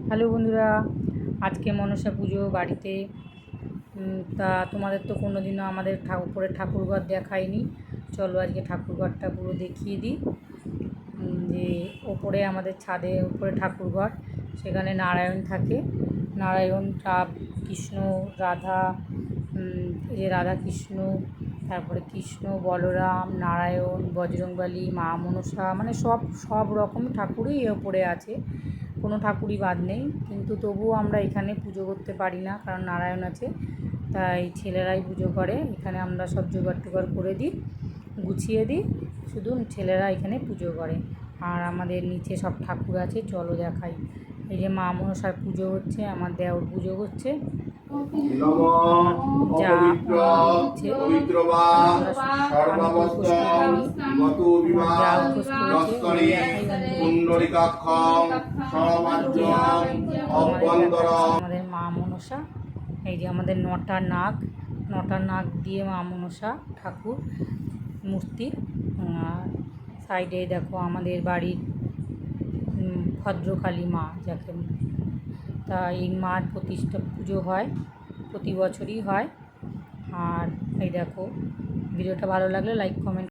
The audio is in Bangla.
হ্যালো বন্ধুরা, আজকে মনসা পুজো বাড়িতে। তা তোমাদের তো কোনো দিনও আমাদের উপরে ঠাকুরঘর দেখায়নি। চলো আজকে ঠাকুরঘরটা পুরো দেখিয়ে দিই। যে ওপরে আমাদের ছাদে উপরে ঠাকুরঘর, সেখানে নারায়ণ থাকে। নারায়ণ, কৃষ্ণ, রাধা, যে রাধা কৃষ্ণ, তারপরে কৃষ্ণ, বলরাম, নারায়ণ, বজরংবলী, মা মনসা, মানে সব রকম ঠাকুরই ওপরে আছে, কোনো ঠাকুরই বাদ নেই। কিন্তু তবুও আমরা এখানে পুজো করতে পারি না, কারণ নারায়ণ আছে, তাই ছেলেরাই পুজো করে। এখানে আমরা সব জোগাড় টোগাড় করে দিই, গুছিয়ে দিই, শুধু ছেলেরা এখানে পুজো করে। আর আমাদের নিচে সব ঠাকুর আছে, চলো দেখাই। এই যে মা মনসার পুজো হচ্ছে, আমার দেওর পুজো করছে, যা হচ্ছে আমাদের মা মনসা। এই যে আমাদের নটা নাগ দিয়ে মা মনসা ঠাকুর মূর্তি। সাইডে দেখো আমাদের বাড়ির ভদ্রকালী মা, যাকে তা এই মার প্রতিষ্ঠা পুজো হয়, প্রতি বছরই হয়। আর এই দেখো, ভিডিওটা ভালো লাগলে লাইক কমেন্ট